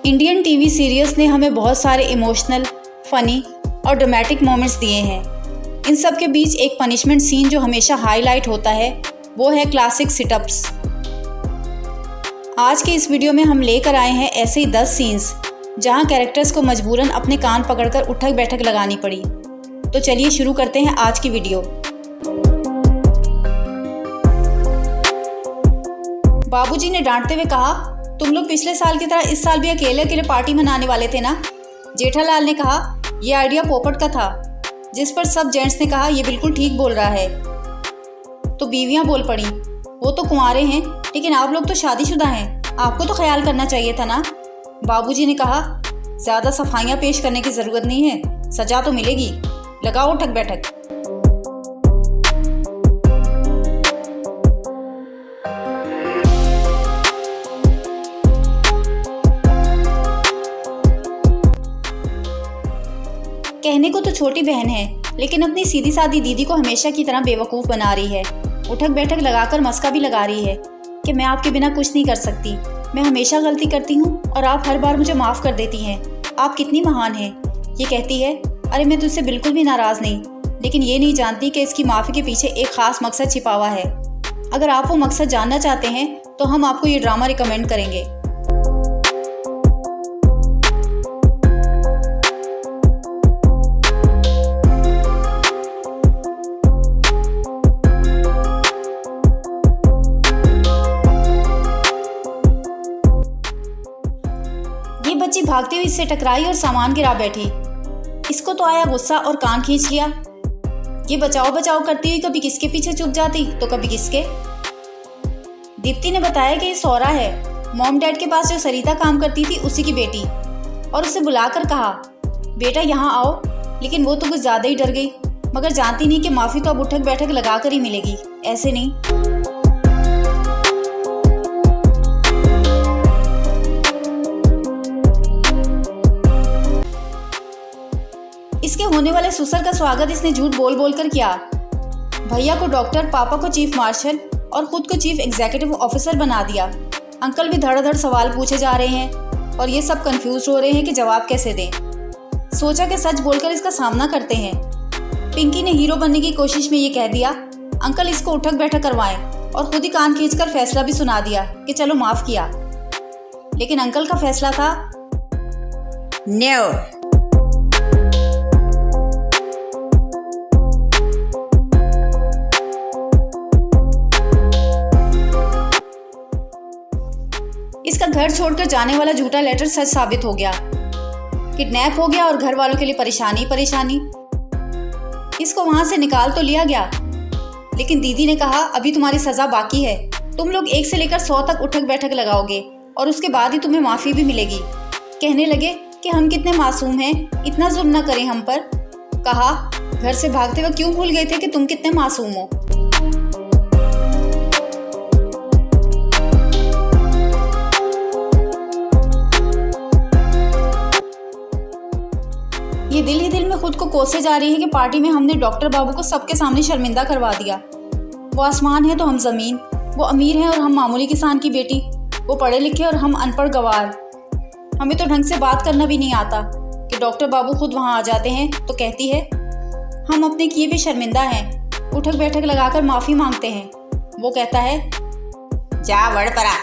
Indian TV serials ने हमें बहुत सारे इमोशनल, फनी और ड्रामेटिक मोमेंट्स दिए हैं। इन सब के बीच एक पनिशमेंट सीन जो हमेशा हाईलाइट होता है वो है क्लासिक सिटअप्स। आज के इस वीडियो में हम लेकर आए हैं ऐसे ही 10 सीन्स जहां कैरेक्टर्स को मजबूरन अपने कान पकड़कर उठक बैठक लगानी पड़ी। तो चलिए शुरू करते हैं आज की वीडियो। बाबूजी ने डांटते हुए कहा, तुम लोग पिछले साल की तरह इस साल भी अकेले अकेले पार्टी मनाने वाले थे ना। जेठालाल ने कहा, यह आइडिया पोपट का था, जिस पर सब जेंट्स ने कहा, यह बिल्कुल ठीक बोल रहा है। तो बीवियां बोल पड़ी, वो तो कुंवारे हैं, लेकिन आप लोग तो शादीशुदा हैं, आपको तो ख्याल करना चाहिए था ना। बाबूजी ने कहा, ज़्यादा सफाइयाँ पेश करने की ज़रूरत नहीं है, सजा तो मिलेगी, लगाओ उठक बैठक। कहने को तो छोटी बहन है, लेकिन अपनी सीधी सादी दीदी को हमेशा की तरह बेवकूफ़ बना रही है। उठक बैठक लगाकर मस्का भी लगा रही है कि मैं आपके बिना कुछ नहीं कर सकती, मैं हमेशा गलती करती हूँ और आप हर बार मुझे माफ़ कर देती हैं, आप कितनी महान हैं। ये कहती है, अरे मैं तुझसे बिल्कुल भी नाराज़ नहीं, लेकिन ये नहीं जानती कि इसकी माफ़ी के पीछे एक ख़ास मकसद छिपा हुआ है। अगर आप वो मकसद जानना चाहते हैं तो हम आपको ये ड्रामा रिकमेंड करेंगे। बच्ची भागती हुई इससे टकराई और सामान गिरा बैठी। इसको तो आया गुस्सा और कान खींच लिया। ये बचाओ बचाओ करती हुई कभी किसके पीछे छुप जाती तो कभी किसके। दीप्ति ने बताया कि ये सौरा है, मॉम डैड के पास जो सरिता काम करती थी उसी की बेटी, और उसे बुलाकर कहा, बेटा यहाँ आओ। लेकिन वो तो कुछ ज़्यादा ही डर गई, मगर जानती नहीं कि माफ़ी तो अब उठक बैठक लगा कर ही मिलेगी, ऐसे नहीं। इसके होने वाले ससुर का स्वागत इसने झूठ बोल बोल कर किया। भैया को डॉक्टर, पापा को चीफ मार्शल और खुद को चीफ एग्जीक्यूटिव ऑफिसर बना दिया। अंकल भी धड़ाधड़ सवाल पूछे जा रहे हैं और ये सब कंफ्यूज हो रहे हैं कि जवाब कैसे दें। सोचा कि सच बोलकर इसका सामना करते हैं। पिंकी ने हीरो बनने की कोशिश में ये कह दिया, अंकल इसको उठक बैठक करवाएं, और खुद ही कान खींचकर फैसला भी सुना दिया कि चलो माफ़ किया। लेकिन अंकल का फैसला था नो। इसका घर छोड़कर जाने वाला झूठा लेटर सच साबित हो गया। किडनैप हो गया और घर वालों के लिए परेशानी परेशानी। इसको वहां से निकाल तो लिया गया, लेकिन दीदी ने कहा, अभी तुम्हारी सजा बाकी है, तुम लोग 1 से लेकर 100 तक उठक बैठक लगाओगे और उसके बाद ही तुम्हें माफ़ी भी मिलेगी। कहने लगे कि हम कितने मासूम हैं, इतना जुल्म न करें हम पर। कहा, घर से भागते हुए क्यों भूल गए थे कि तुम कितने मासूम हो। ये दिल ही दिल में खुद को कोसे जा रही है कि पार्टी में हमने डॉक्टर बाबू को सबके सामने शर्मिंदा करवा दिया। वो आसमान है तो हम ज़मीन, वो अमीर हैं और हम मामूली किसान की बेटी, वो पढ़े लिखे और हम अनपढ़ गवार। हमें तो ढंग से बात करना भी नहीं आता कि डॉक्टर बाबू खुद वहाँ आ जाते हैं तो कहती है, हम अपने किए भी शर्मिंदा हैं, उठक बैठक लगाकर माफ़ी मांगते हैं। वो कहता है, जा वड़ परा।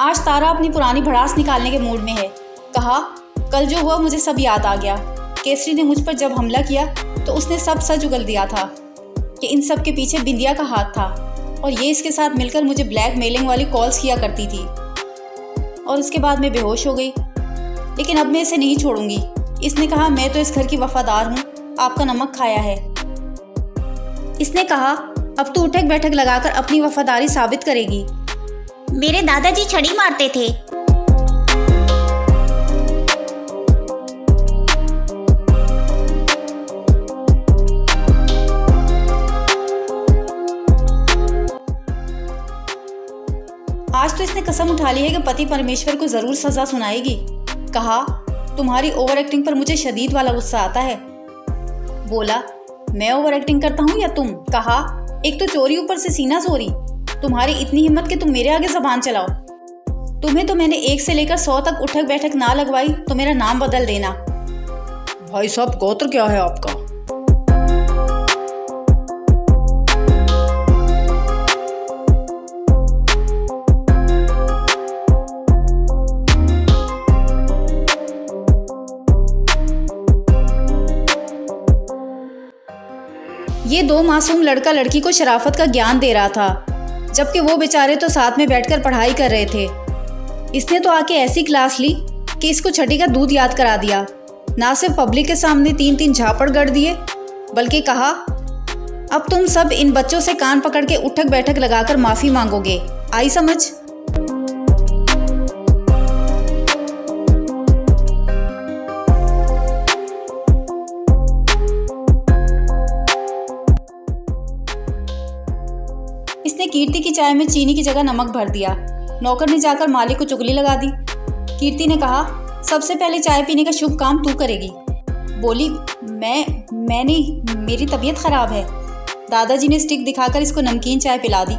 आज तारा अपनी पुरानी भड़ास निकालने के मूड में है। कहा, कल जो हुआ मुझे सब याद आ गया। केसरी ने मुझ पर जब हमला किया तो उसने सब सच उगल दिया था कि इन सब के पीछे बिंदिया का हाथ था, और ये इसके साथ मिलकर मुझे ब्लैकमेलिंग वाली कॉल्स किया करती थी। और उसके बाद मैं बेहोश हो गई, लेकिन अब मैं इसे नहीं छोड़ूंगी। इसने कहा, मैं तो इस घर की वफादार हूँ, आपका नमक खाया है। इसने कहा, अब तो उठक बैठक लगाकर अपनी वफादारी साबित करेगी। मेरे दादाजी छड़ी मारते थे। आज तो इसने कसम उठा ली है कि पति परमेश्वर को जरूर सजा सुनाएगी। कहा, तुम्हारी ओवर एक्टिंग पर मुझे शदीद वाला गुस्सा आता है। बोला, मैं ओवर एक्टिंग करता हूँ या तुम? कहा, एक तो चोरी ऊपर से सीना चोरी। तुम्हारी इतनी हिम्मत कि तुम मेरे आगे ज़बान चलाओ। तुम्हें तो मैंने 1 से लेकर 100 तक उठक बैठक ना लगवाई तो मेरा नाम बदल देना। भाई साहब, गोत्र क्या है आपका? ये 2 मासूम लड़का लड़की को शराफत का ज्ञान दे रहा था, जबकि वो बेचारे तो साथ में बैठकर पढ़ाई कर रहे थे। इसने तो आके ऐसी क्लास ली कि इसको छठी का दूध याद करा दिया। ना सिर्फ पब्लिक के सामने 3-3 झापड़ गड़ दिए, बल्कि कहा, अब तुम सब इन बच्चों से कान पकड़ के उठक बैठक लगाकर माफ़ी मांगोगे। आई समझ? इसने कीर्ति की चाय में चीनी की जगह नमक भर दिया। नौकर ने जाकर मालिक को चुगली लगा दी। कीर्ति ने कहा, सबसे पहले चाय पीने का शुभ काम तू करेगी। बोली, मैं नहीं, मेरी तबीयत खराब है। दादाजी ने स्टिक दिखाकर इसको नमकीन चाय पिला दी।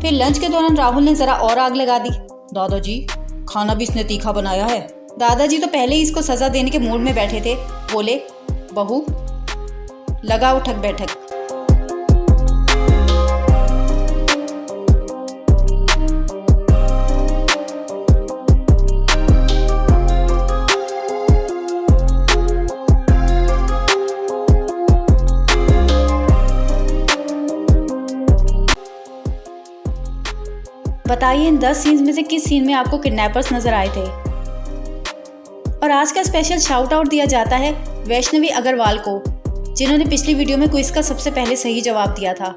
फिर लंच के दौरान राहुल ने जरा और आग लगा दी। दादाजी, खाना भी इसने तीखा बनाया है। दादाजी तो पहले ही इसको सजा देने के मूड में बैठे थे। बोले, बहू, लगा उठक बैठक। बताइए, इन 10 सीन्स में से किस सीन में आपको किडनैपर्स नजर आए थे? और आज का स्पेशल शाउट आउट दिया जाता है वैष्णवी अग्रवाल को, जिन्होंने पिछली वीडियो में क्विज का सबसे पहले सही जवाब दिया था।